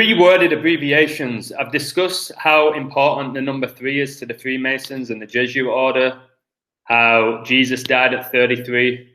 Three-worded abbreviations. I've discussed how important the number 3 is to the Freemasons and the Jesuit order, how Jesus died at 33,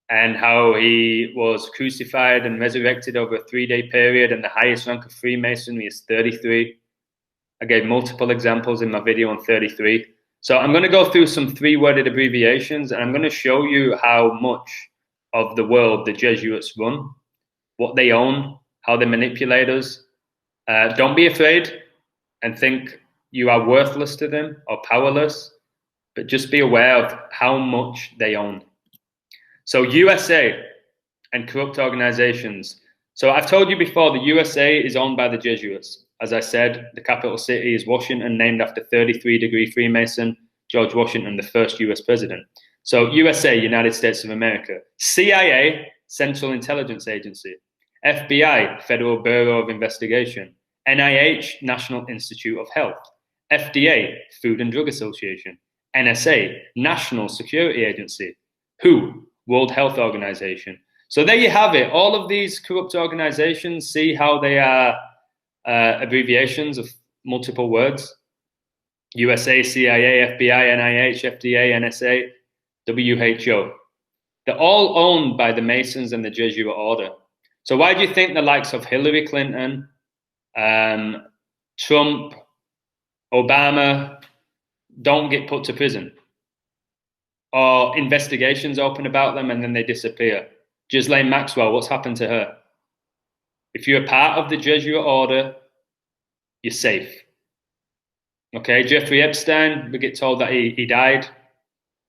and how he was crucified and resurrected over a 3-day period, and the highest rank of Freemasonry is 33. I gave multiple examples in my video on 33. So I'm going to go through some three-worded abbreviations, and I'm going to show you how much of the world the Jesuits run, what they own, how they manipulate us. Don't be afraid and think you are worthless to them or powerless, but just be aware of how much they own. So USA and corrupt organizations. So I've told you before, the USA is owned by the Jesuits. As I said, the capital city is Washington, named after 33-degree Freemason George Washington, the first US president. So USA, United States of America. CIA, Central Intelligence Agency. FBI, Federal Bureau of Investigation. NIH, National Institute of Health. FDA, Food and Drug Association. NSA, National Security Agency. WHO, World Health Organization. So there you have it. All of these corrupt organizations, see how they are abbreviations of multiple words. USA, CIA, FBI, NIH, FDA, NSA, WHO. They're all owned by the Masons and the Jesuit order. So why do you think the likes of Hillary Clinton, Trump, Obama don't get put to prison? Or investigations open about them and then they disappear? Ghislaine Maxwell, what's happened to her? If you're a part of the Jesuit order, you're safe. Okay, Jeffrey Epstein, we get told that he died.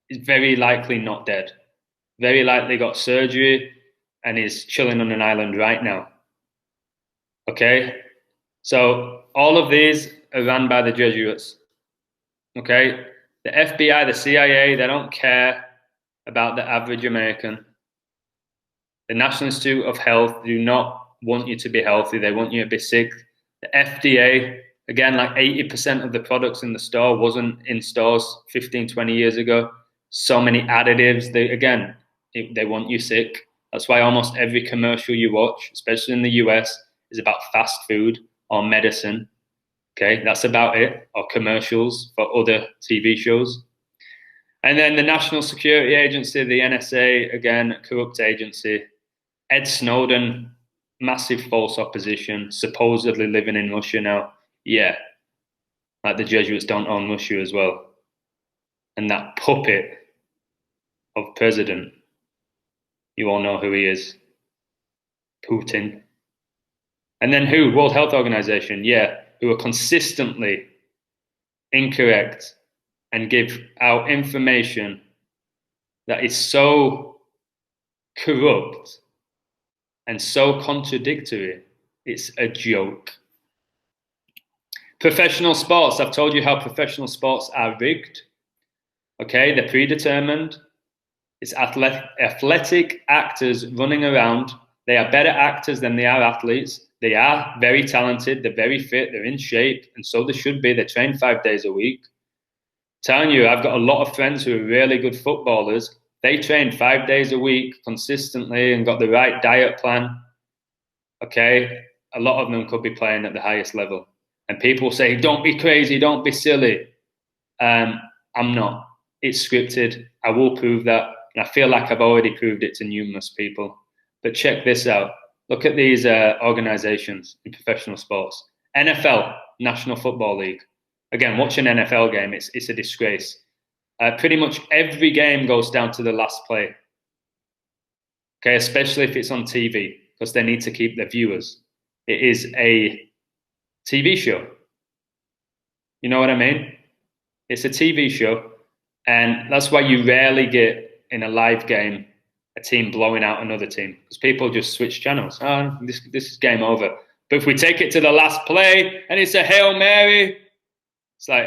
He's very likely not dead. Very likely got surgery and is chilling on an island right now. Okay, so all of these are run by the Jesuits. Okay, the FBI, the CIA, they don't care about the average American. The National Institute of Health do not want you to be healthy. They want you to be sick. The FDA, again, like 80% of the products in the store wasn't in stores 15, 20 years ago. So many additives. They want you sick. That's why almost every commercial you watch, especially in the US, is about fast food or medicine. Okay, that's about it. Or commercials for other TV shows. And then the National Security Agency, the NSA, again, corrupt agency. Ed Snowden, massive false opposition, supposedly living in Russia now. Yeah, like the Jesuits don't own Russia as well. And that puppet of president, you all know who he is, Putin. And then who? World Health Organization, yeah, who are consistently incorrect and give out information that is so corrupt and so contradictory, it's a joke. Professional sports, I've told you how professional sports are rigged. Okay, they're predetermined. It's athletic actors running around. They are better actors than they are athletes. They are very talented, they're very fit, they're in shape, and so they should be. They train 5 days a week. Telling you, I've got a lot of friends who are really good footballers. They train 5 days a week consistently and got the right diet plan. Okay, a lot of them could be playing at the highest level. And people say, don't be crazy, don't be silly. I'm not. It's scripted. I will prove that. And I feel like I've already proved it to numerous people. But check this out. Look at these organizations in professional sports. NFL, National Football League. Again, watch an NFL game. It's a disgrace. Pretty much every game goes down to the last play. Okay, especially if it's on TV, because they need to keep their viewers. It is a TV show. You know what I mean? It's a TV show, and that's why you rarely get in a live game a team blowing out another team, because people just switch channels. Oh, this is game over. But if we take it to the last play and it's a Hail Mary, it's like,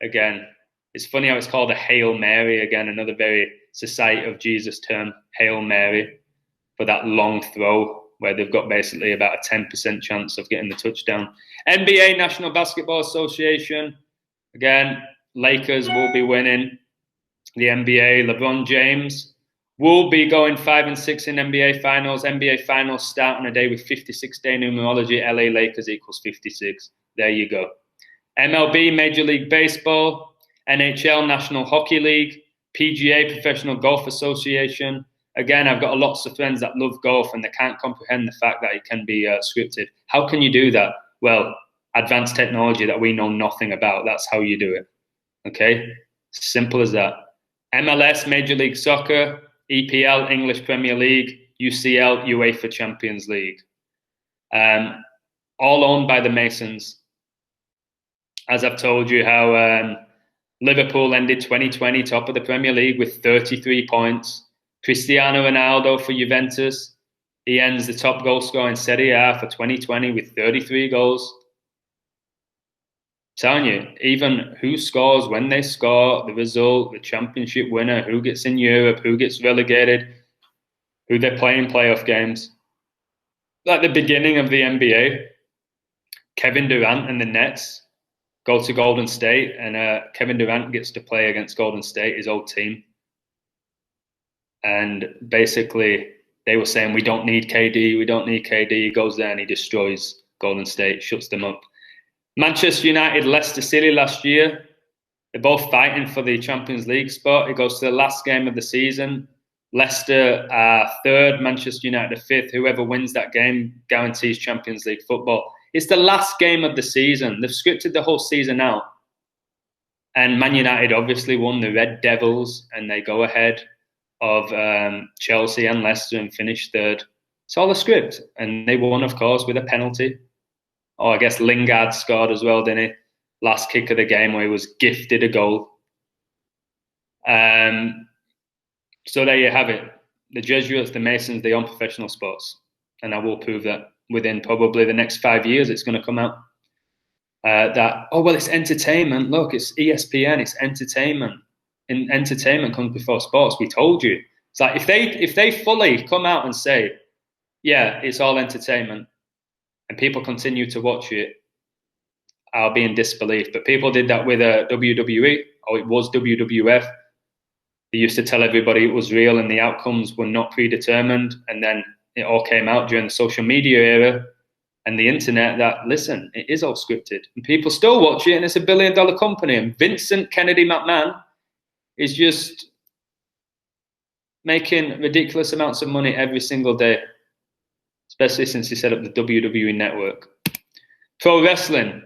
again, it's funny how it's called a Hail Mary. Again, another very Society of Jesus term, Hail Mary, for that long throw where they've got basically about a 10% chance of getting the touchdown. NBA, National Basketball Association. Again, Lakers will be winning the NBA. LeBron James We'll be going 5 and 6 in NBA finals. NBA finals start on a day with 56-day numerology. LA Lakers equals 56. There you go. MLB, Major League Baseball, NHL, National Hockey League, PGA, Professional Golf Association. Again, I've got lots of friends that love golf and they can't comprehend the fact that it can be scripted. How can you do that? Well, advanced technology that we know nothing about. That's how you do it. Okay? Simple as that. MLS, Major League Soccer, EPL, English Premier League, UCL, UEFA Champions League. All owned by the Masons. As I've told you, how Liverpool ended 2020 top of the Premier League with 33 points. Cristiano Ronaldo for Juventus, he ends the top goal scorer in Serie A for 2020 with 33 goals. I'm telling you, even who scores, when they score, the result, the championship winner, who gets in Europe, who gets relegated, who they play in playoff games. Like the beginning of the NBA, Kevin Durant and the Nets go to Golden State, and Kevin Durant gets to play against Golden State, his old team. And basically, they were saying, we don't need KD, we don't need KD. He goes there and he destroys Golden State, shuts them up. Manchester United, Leicester City last year. They're both fighting for the Champions League spot. It goes to the last game of the season. Leicester are third, Manchester United are fifth. Whoever wins that game guarantees Champions League football. It's the last game of the season. They've scripted the whole season out. And Man United obviously won the Red Devils, and they go ahead of Chelsea and Leicester and finish third. It's all a script. And they won, of course, with a penalty. Oh, I guess Lingard scored as well, didn't he? Last kick of the game where he was gifted a goal. So there you have it. The Jesuits, the Masons, they own professional sports. And I will prove that within probably the next 5 years it's going to come out. It's entertainment. Look, it's ESPN, it's entertainment. And entertainment comes before sports. We told you. It's like if they fully come out and say, yeah, it's all entertainment, and people continue to watch it, I'll be in disbelief. But people did that with WWE, or it was WWF. They used to tell everybody it was real and the outcomes were not predetermined. And then it all came out during the social media era and the internet that, listen, it is all scripted. And people still watch it, and it's $1 billion company. And Vincent Kennedy McMahon is just making ridiculous amounts of money every single day, especially since he set up the WWE network. Pro wrestling.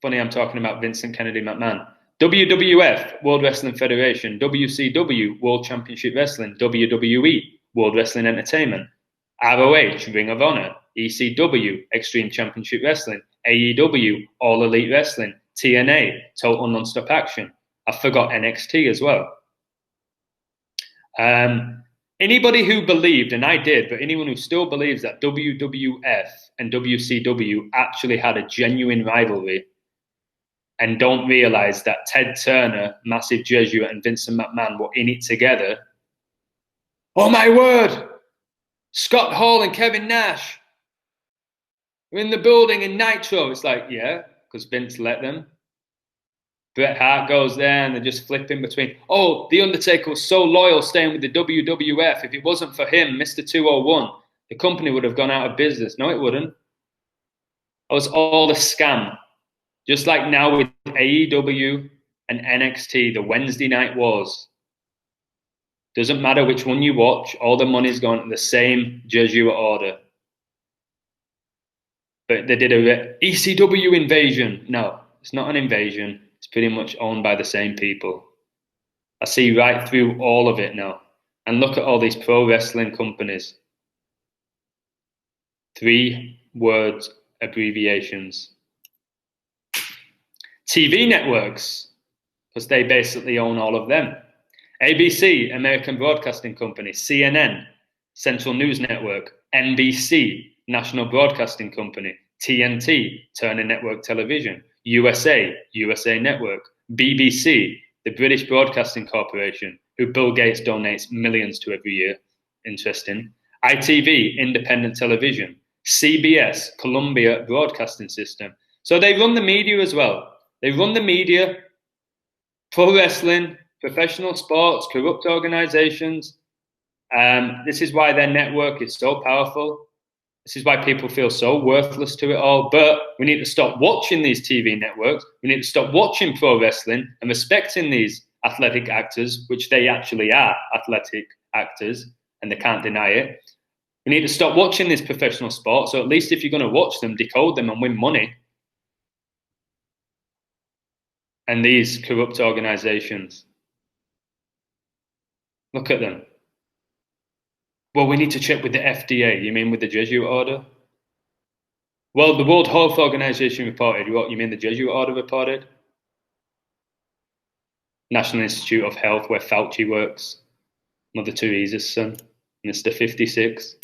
Funny I'm talking about Vincent Kennedy McMahon. WWF, World Wrestling Federation. WCW, World Championship Wrestling. WWE, World Wrestling Entertainment. ROH, Ring of Honor. ECW, Extreme Championship Wrestling. AEW, All Elite Wrestling. TNA, Total Nonstop Action. I forgot NXT as well. Anybody who believed, and I did, but anyone who still believes that WWF and WCW actually had a genuine rivalry and don't realize that Ted Turner, massive Jesuit, and Vincent McMahon were in it together. Oh my word! Scott Hall and Kevin Nash are in the building in Nitro. It's like, yeah, because Vince let them. Bret Hart goes there and they're just flipping between, oh, The Undertaker was so loyal staying with the WWF. If it wasn't for him, Mr. 201, the company would have gone out of business. No, it wouldn't. It was all a scam. Just like now with AEW and NXT, the Wednesday Night Wars. Doesn't matter which one you watch, all the money's gone to the same Jesuit order. But they did a ECW invasion. No, it's not an invasion. It's pretty much owned by the same people. I see right through all of it now. And look at all these pro wrestling companies. 3 word abbreviations. TV networks, because they basically own all of them. ABC, American Broadcasting Company. CNN, Central News Network. NBC, National Broadcasting Company. TNT, Turner Network Television. USA, USA Network. BBC, the British Broadcasting Corporation, who Bill Gates donates millions to every year. Interesting. ITV, Independent Television. CBS, Columbia Broadcasting System. So they run the media as well. They run the media, pro wrestling, professional sports, corrupt organizations. This is why their network is so powerful. This is why people feel so worthless to it all. But we need to stop watching these TV networks. We need to stop watching pro wrestling and respecting these athletic actors, which they actually are athletic actors, and they can't deny it. We need to stop watching this professional sport. So at least if you're going to watch them, decode them and win money. And these corrupt organizations, look at them. Well, we need to check with the FDA. You mean with the Jesuit order? Well, the World Health Organization reported. What, you mean the Jesuit order reported? National Institute of Health, where Fauci works. Mother Teresa's son, Mr. 56.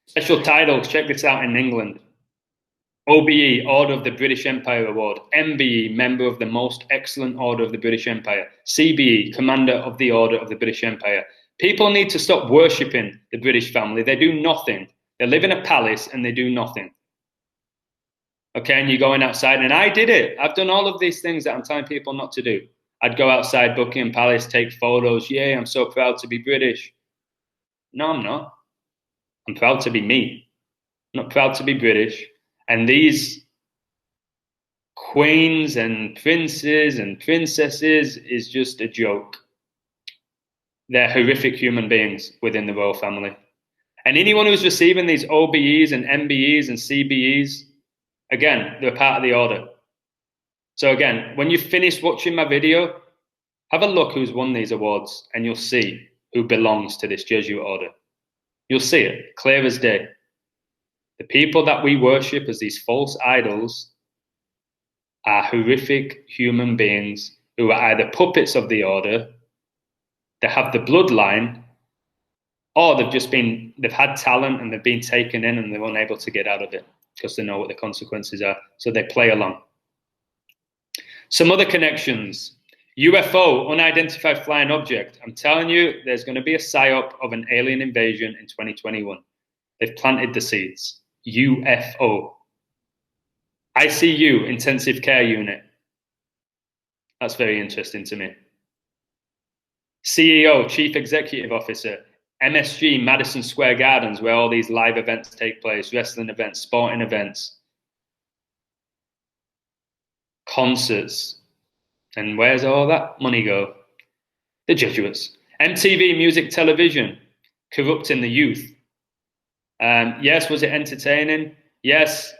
Special titles, check this out in England. OBE, Order of the British Empire Award. MBE, Member of the Most Excellent Order of the British Empire. CBE, Commander of the Order of the British Empire. People need to stop worshipping the British family. They do nothing. They live in a palace and they do nothing. Okay, and you're going outside, and I did it. I've done all of these things that I'm telling people not to do. I'd go outside Buckingham Palace, take photos. Yay, I'm so proud to be British. No, I'm not. I'm proud to be me. I'm not proud to be British. And these queens and princes and princesses is just a joke. They're horrific human beings within the royal family. And anyone who's receiving these OBEs and MBEs and CBEs, again, they're part of the order. So again, when you finish watching my video, have a look who's won these awards and you'll see who belongs to this Jesuit order. You'll see it, clear as day. The people that we worship as these false idols are horrific human beings who are either puppets of the order, they have the bloodline, or they've had talent and they've been taken in and they're unable to get out of it because they know what the consequences are. So they play along. Some other connections. UFO, unidentified flying object. I'm telling you, there's going to be a psyop of an alien invasion in 2021. They've planted the seeds. UFO. ICU, intensive care unit. That's very interesting to me. CEO, Chief Executive Officer, MSG, Madison Square Gardens, where all these live events take place, wrestling events, sporting events, concerts. And where's all that money go? The Jesuits. MTV, music, television, corrupting the youth. Yes, was it entertaining? Yes.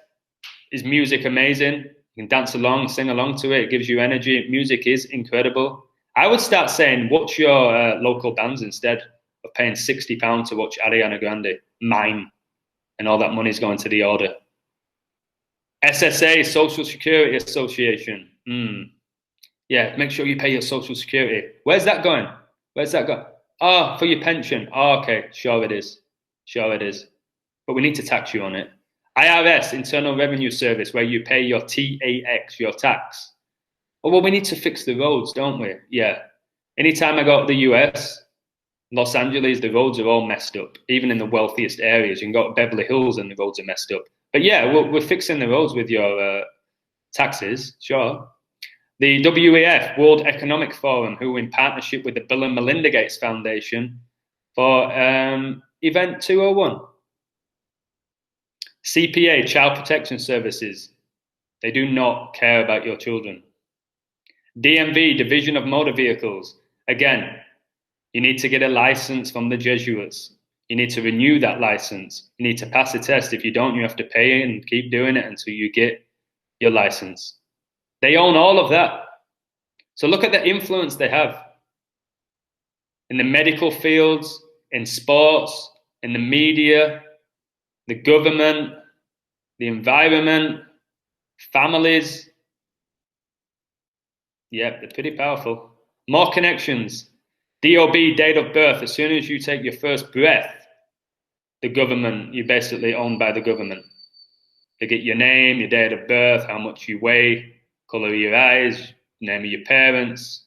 Is music amazing? You can dance along, sing along to it. It gives you energy. Music is incredible. I would start saying, watch your local bands instead of paying £60 to watch Ariana Grande, mime, and all that money's going to the order. SSA, Social Security Association. Yeah, make sure you pay your Social Security. Where's that going? Where's that going? Oh, for your pension. Oh, okay, sure it is. Sure it is. But we need to tax you on it. IRS, Internal Revenue Service, where you pay your TAX, your tax. Oh, well, we need to fix the roads, don't we? Yeah. Anytime I go to the US, Los Angeles, the roads are all messed up. Even in the wealthiest areas, you can go to Beverly Hills and the roads are messed up. But yeah, we're fixing the roads with your taxes, sure. The WEF, World Economic Forum, who in partnership with the Bill and Melinda Gates Foundation for Event 201. CPA, Child Protection Services. They do not care about your children. DMV, Division of Motor Vehicles. Again, you need to get a license from the Jesuits. You need to renew that license. You need to pass a test. If you don't, you have to pay and keep doing it until you get your license. They own all of that. So look at the influence they have in the medical fields, in sports, in the media, the government, the environment, families. Yeah, they're pretty powerful. More connections. DOB, date of birth. As soon as you take your first breath, the government, you're basically owned by the government. They get your name, your date of birth, how much you weigh, color of your eyes, name of your parents.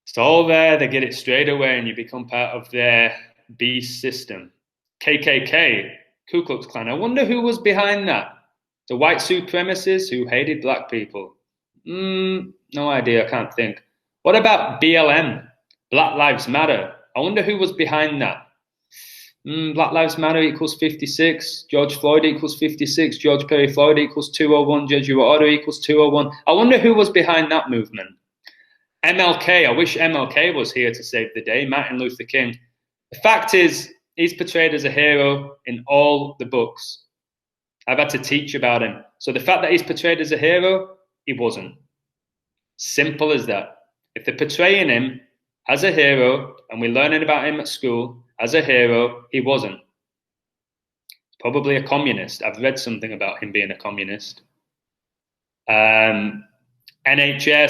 It's all there. They get it straight away and you become part of their beast system. KKK, Ku Klux Klan. I wonder who was behind that. The white supremacists who hated black people. No idea, I can't think. What about BLM? Black Lives Matter. I wonder who was behind that. Black Lives Matter equals 56. George Floyd equals 56. George Perry Floyd equals 201. Jesuit order equals 201. I wonder who was behind that movement. MLK. I wish MLK was here to save the day. Martin Luther King. The fact is, he's portrayed as a hero in all the books. I've had to teach about him. So the fact that he's portrayed as a hero, he wasn't. Simple as that. If they're portraying him as a hero and we're learning about him at school as a hero, he wasn't. Probably a communist. I've read something about him being a communist. NHS,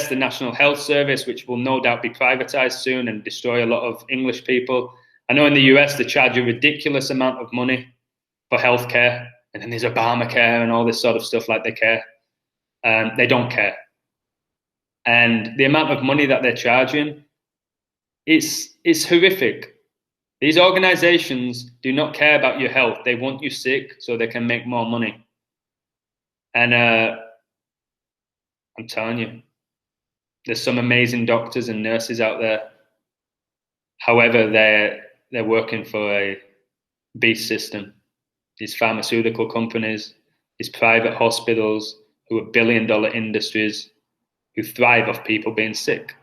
the National Health Service, which will no doubt be privatized soon and destroy a lot of English people. I know in the US they charge a ridiculous amount of money for healthcare, and then there's Obamacare and all this sort of stuff like they care. They don't care. And the amount of money that they're charging, it's horrific. These organizations do not care about your health. They want you sick so they can make more money. And I'm telling you, there's some amazing doctors and nurses out there. However, they're working for a beast system. These pharmaceutical companies, these private hospitals who are billion-dollar industries who thrive off people being sick.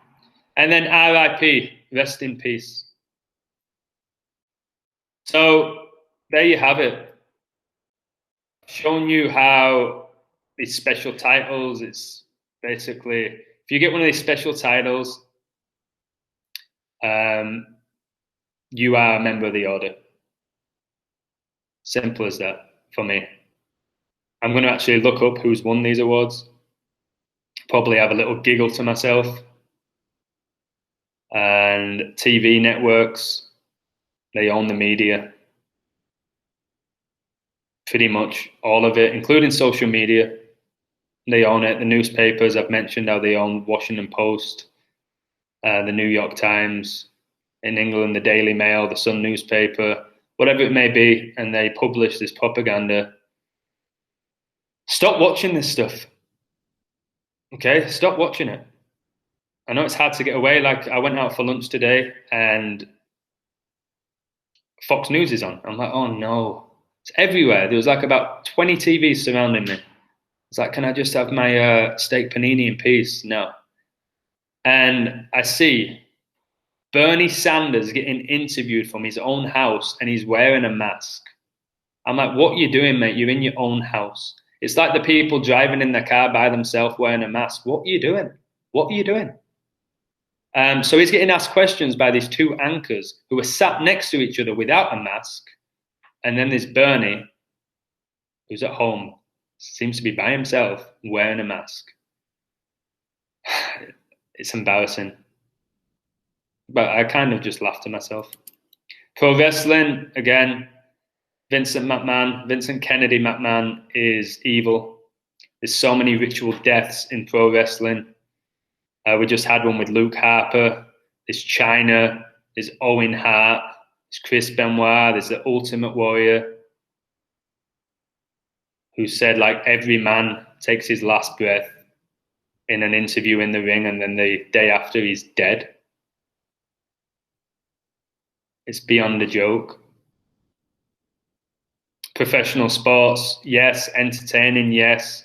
And then RIP, rest in peace. So there you have it. I've shown you how these special titles, it's basically, if you get one of these special titles, you are a member of the order. Simple as that for me. I'm going to actually look up who's won these awards. Probably have a little giggle to myself. And TV networks, they own the media. Pretty much all of it, including social media. They own it. The newspapers, I've mentioned how they own Washington Post, the New York Times, in England, the Daily Mail, the Sun newspaper, whatever it may be, and they publish this propaganda. Stop watching this stuff. Okay, stop watching it. I know it's hard to get away. Like, I went out for lunch today and Fox News is on. I'm like, oh no. It's everywhere. There was like about 20 TVs surrounding me. It's like, can I just have my steak panini in peace? No. And I see Bernie Sanders getting interviewed from his own house and he's wearing a mask. I'm like, what are you doing, mate? You're in your own house. It's like the people driving in their car by themselves wearing a mask. What are you doing? What are you doing? So he's getting asked questions by these two anchors who are sat next to each other without a mask. And then there's Bernie, who's at home, seems to be by himself, wearing a mask. It's embarrassing. But I kind of just laughed to myself. Pro wrestling, again, Vincent Kennedy McMahon is evil. There's so many ritual deaths in pro wrestling. We just had one with Luke Harper. There's China. There's Owen Hart. There's Chris Benoit. There's the Ultimate Warrior, who said, like, every man takes his last breath in an interview in the ring, and then the day after he's dead. It's beyond a joke. Professional sports, yes. Entertaining, yes.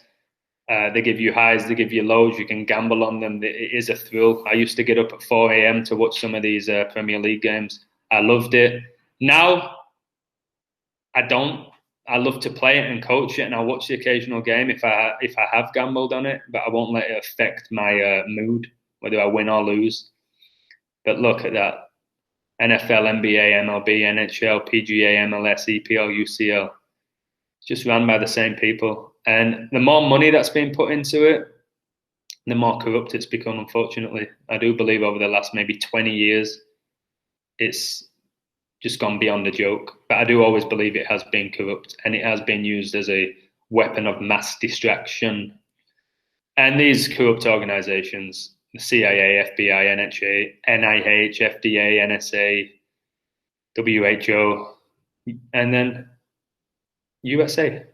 They give you highs, they give you lows. You can gamble on them. It is a thrill. I used to get up at 4 a.m. to watch some of these Premier League games. I loved it. Now, I don't. I love to play it and coach it, and I'll watch the occasional game if I have gambled on it, but I won't let it affect my mood, whether I win or lose. But look at that. NFL, NBA, MLB, NHL, PGA, MLS, EPL, UCL. It's just run by the same people. And the more money that's been put into it, the more corrupt it's become, unfortunately. I do believe over the last maybe 20 years, it's just gone beyond a joke. But I do always believe it has been corrupt, and it has been used as a weapon of mass distraction. And these corrupt organizations, the CIA, FBI, NIH, FDA, NSA, WHO, and then USA.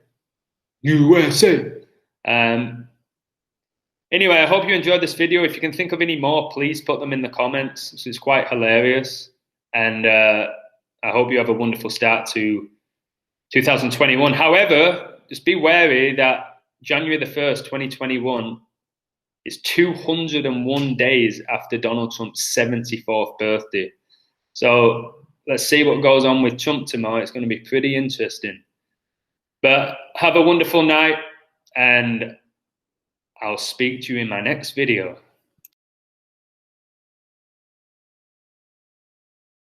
Anyway, I hope you enjoyed this video. If you can think of any more, please put them in the comments. This is quite hilarious. And I hope you have a wonderful start to 2021. However, just be wary that January the 1st, 2021 is 201 days after Donald Trump's 74th birthday. So let's see what goes on with Trump tomorrow. It's going to be pretty interesting. But have a wonderful night, and I'll speak to you in my next video.